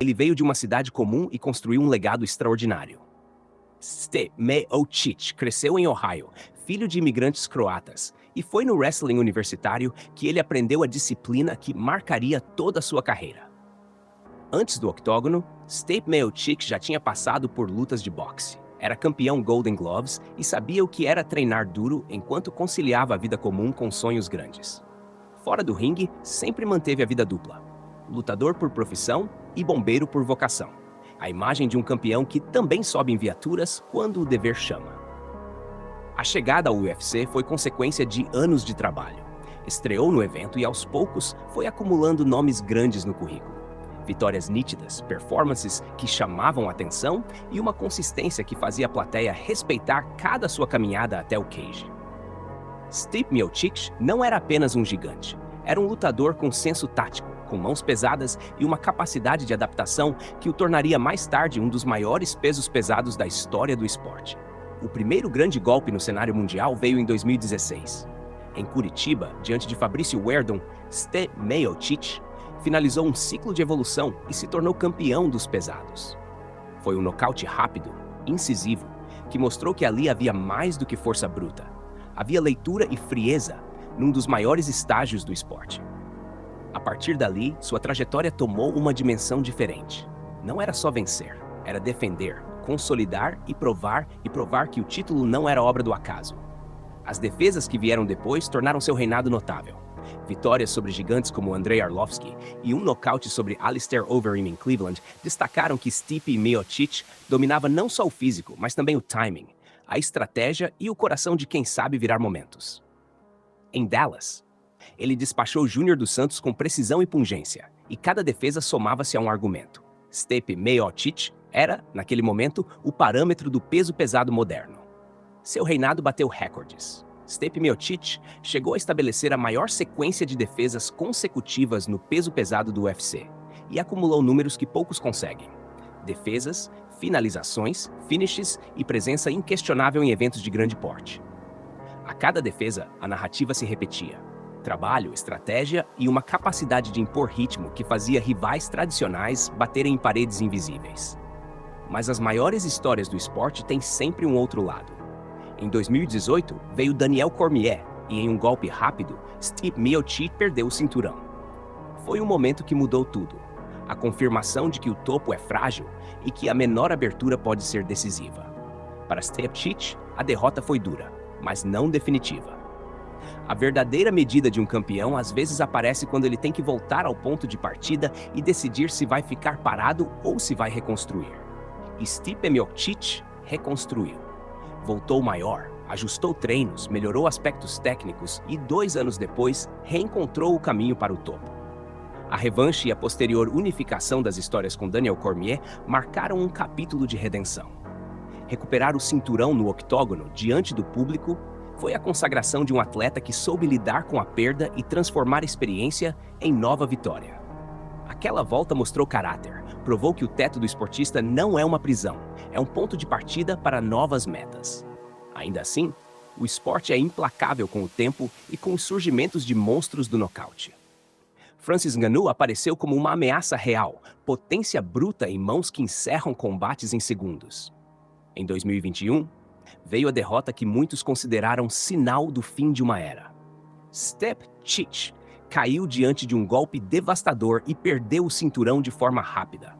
Ele veio de uma cidade comum e construiu um legado extraordinário. Stipe Miocic cresceu em Ohio, filho de imigrantes croatas, e foi no wrestling universitário que ele aprendeu a disciplina que marcaria toda a sua carreira. Antes do octógono, Stipe Miocic já tinha passado por lutas de boxe. Era campeão Golden Gloves e sabia o que era treinar duro enquanto conciliava a vida comum com sonhos grandes. Fora do ringue, sempre manteve a vida dupla: lutador por profissão e bombeiro por vocação. A imagem de um campeão que também sobe em viaturas quando o dever chama. A chegada ao UFC foi consequência de anos de trabalho. Estreou no evento e, aos poucos, foi acumulando nomes grandes no currículo. Vitórias nítidas, performances que chamavam a atenção e uma consistência que fazia a plateia respeitar cada sua caminhada até o cage. Stipe Miocic não era apenas um gigante. Era um lutador com senso tático, com mãos pesadas e uma capacidade de adaptação que o tornaria mais tarde um dos maiores pesos pesados da história do esporte. O primeiro grande golpe no cenário mundial veio em 2016. Em Curitiba, diante de Fabrício Werdum, Stipe Miocic finalizou um ciclo de evolução e se tornou campeão dos pesados. Foi um nocaute rápido, incisivo, que mostrou que ali havia mais do que força bruta. Havia leitura e frieza num dos maiores estágios do esporte. A partir dali, sua trajetória tomou uma dimensão diferente. Não era só vencer, era defender, consolidar e provar que o título não era obra do acaso. As defesas que vieram depois tornaram seu reinado notável. Vitórias sobre gigantes como Andrei Arlovski e um nocaute sobre Alistair Overeem em Cleveland destacaram que Stipe Miocic dominava não só o físico, mas também o timing, a estratégia e o coração de quem sabe virar momentos. Em Dallas, ele despachou Júnior dos Santos com precisão e pungência, e cada defesa somava-se a um argumento. Stipe Miocic era, naquele momento, o parâmetro do peso pesado moderno. Seu reinado bateu recordes. Stipe Miocic chegou a estabelecer a maior sequência de defesas consecutivas no peso pesado do UFC e acumulou números que poucos conseguem. Defesas, finalizações, finishes e presença inquestionável em eventos de grande porte. A cada defesa, a narrativa se repetia. Trabalho, estratégia e uma capacidade de impor ritmo que fazia rivais tradicionais baterem em paredes invisíveis. Mas as maiores histórias do esporte têm sempre um outro lado. Em 2018, veio Daniel Cormier e, em um golpe rápido, Stipe Miocic perdeu o cinturão. Foi um momento que mudou tudo. A confirmação de que o topo é frágil e que a menor abertura pode ser decisiva. Para Stipe Miocic, a derrota foi dura, mas não definitiva. A verdadeira medida de um campeão às vezes aparece quando ele tem que voltar ao ponto de partida e decidir se vai ficar parado ou se vai reconstruir. E Stipe Miocic reconstruiu. Voltou maior, ajustou treinos, melhorou aspectos técnicos e 2 anos depois reencontrou o caminho para o topo. A revanche e a posterior unificação das histórias com Daniel Cormier marcaram um capítulo de redenção. Recuperar o cinturão no octógono diante do público foi a consagração de um atleta que soube lidar com a perda e transformar a experiência em nova vitória. Aquela volta mostrou caráter, provou que o teto do esportista não é uma prisão, é um ponto de partida para novas metas. Ainda assim, o esporte é implacável com o tempo e com os surgimentos de monstros do nocaute. Francis Ngannou apareceu como uma ameaça real, potência bruta em mãos que encerram combates em segundos. Em 2021, veio a derrota que muitos consideraram sinal do fim de uma era. Stipe Miocic caiu diante de um golpe devastador e perdeu o cinturão de forma rápida.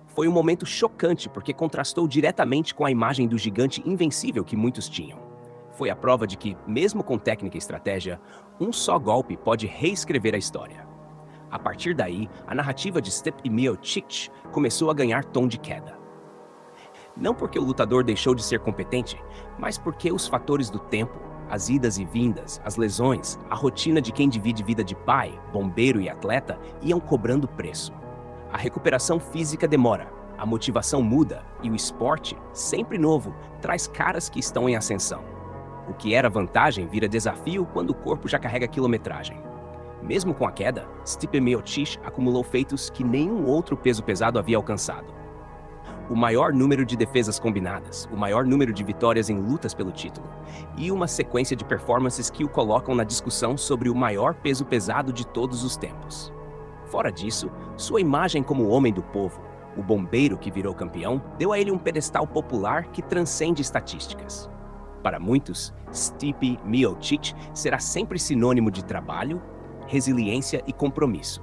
Foi um momento chocante porque contrastou diretamente com a imagem do gigante invencível que muitos tinham. Foi a prova de que, mesmo com técnica e estratégia, um só golpe pode reescrever a história. A partir daí, a narrativa de Stipe Miocic começou a ganhar tom de queda. Não porque o lutador deixou de ser competente, mas porque os fatores do tempo, as idas e vindas, as lesões, a rotina de quem divide vida de pai, bombeiro e atleta iam cobrando preço. A recuperação física demora, a motivação muda e o esporte, sempre novo, traz caras que estão em ascensão. O que era vantagem vira desafio quando o corpo já carrega quilometragem. Mesmo com a queda, Stipe Miocic acumulou feitos que nenhum outro peso pesado havia alcançado. O maior número de defesas combinadas, o maior número de vitórias em lutas pelo título, e uma sequência de performances que o colocam na discussão sobre o maior peso pesado de todos os tempos. Fora disso, sua imagem como homem do povo, O bombeiro que virou campeão deu a ele um pedestal popular que transcende estatísticas. Para muitos, Stipe Miocic será sempre sinônimo de trabalho, resiliência e compromisso.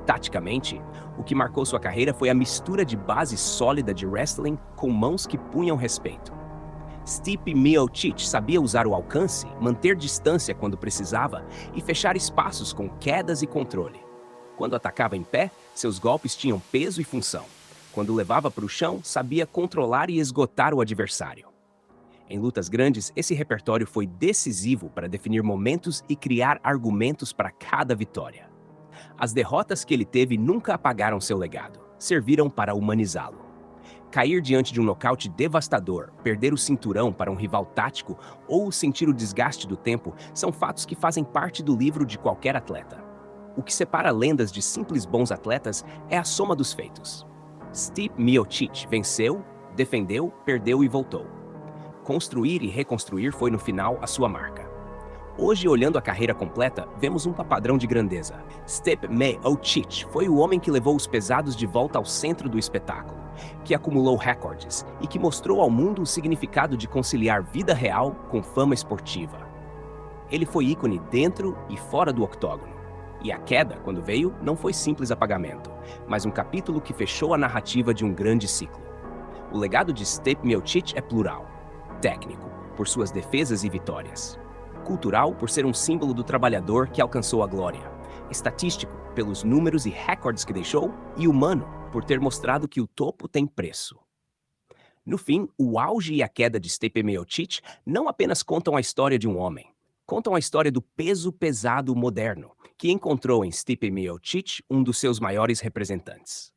Taticamente, o que marcou sua carreira foi a mistura de base sólida de wrestling com mãos que punham respeito. Stipe Miocic sabia usar o alcance, manter distância quando precisava e fechar espaços com quedas e controle. Quando atacava em pé, seus golpes tinham peso e função. Quando levava para o chão, sabia controlar e esgotar o adversário. Em lutas grandes, esse repertório foi decisivo para definir momentos e criar argumentos para cada vitória. As derrotas que ele teve nunca apagaram seu legado, serviram para humanizá-lo. Cair diante de um nocaute devastador, perder o cinturão para um rival tático ou sentir o desgaste do tempo são fatos que fazem parte do livro de qualquer atleta. O que separa lendas de simples bons atletas é a soma dos feitos. Stipe Miocic venceu, defendeu, perdeu e voltou. Construir e reconstruir foi no final a sua marca. Hoje, olhando a carreira completa, vemos um padrão de grandeza. Stipe Miocic foi o homem que levou os pesados de volta ao centro do espetáculo, que acumulou recordes e que mostrou ao mundo o significado de conciliar vida real com fama esportiva. Ele foi ícone dentro e fora do octógono. E a queda, quando veio, não foi simples apagamento, mas um capítulo que fechou a narrativa de um grande ciclo. O legado de Stipe Miocic é plural. Técnico, por suas defesas e vitórias. Cultural, por ser um símbolo do trabalhador que alcançou a glória. Estatístico, pelos números e recordes que deixou. E humano, por ter mostrado que o topo tem preço. No fim, o auge e a queda de Stipe Miocic não apenas contam a história de um homem. Contam a história do peso pesado moderno, que encontrou em Stipe Miocic um dos seus maiores representantes.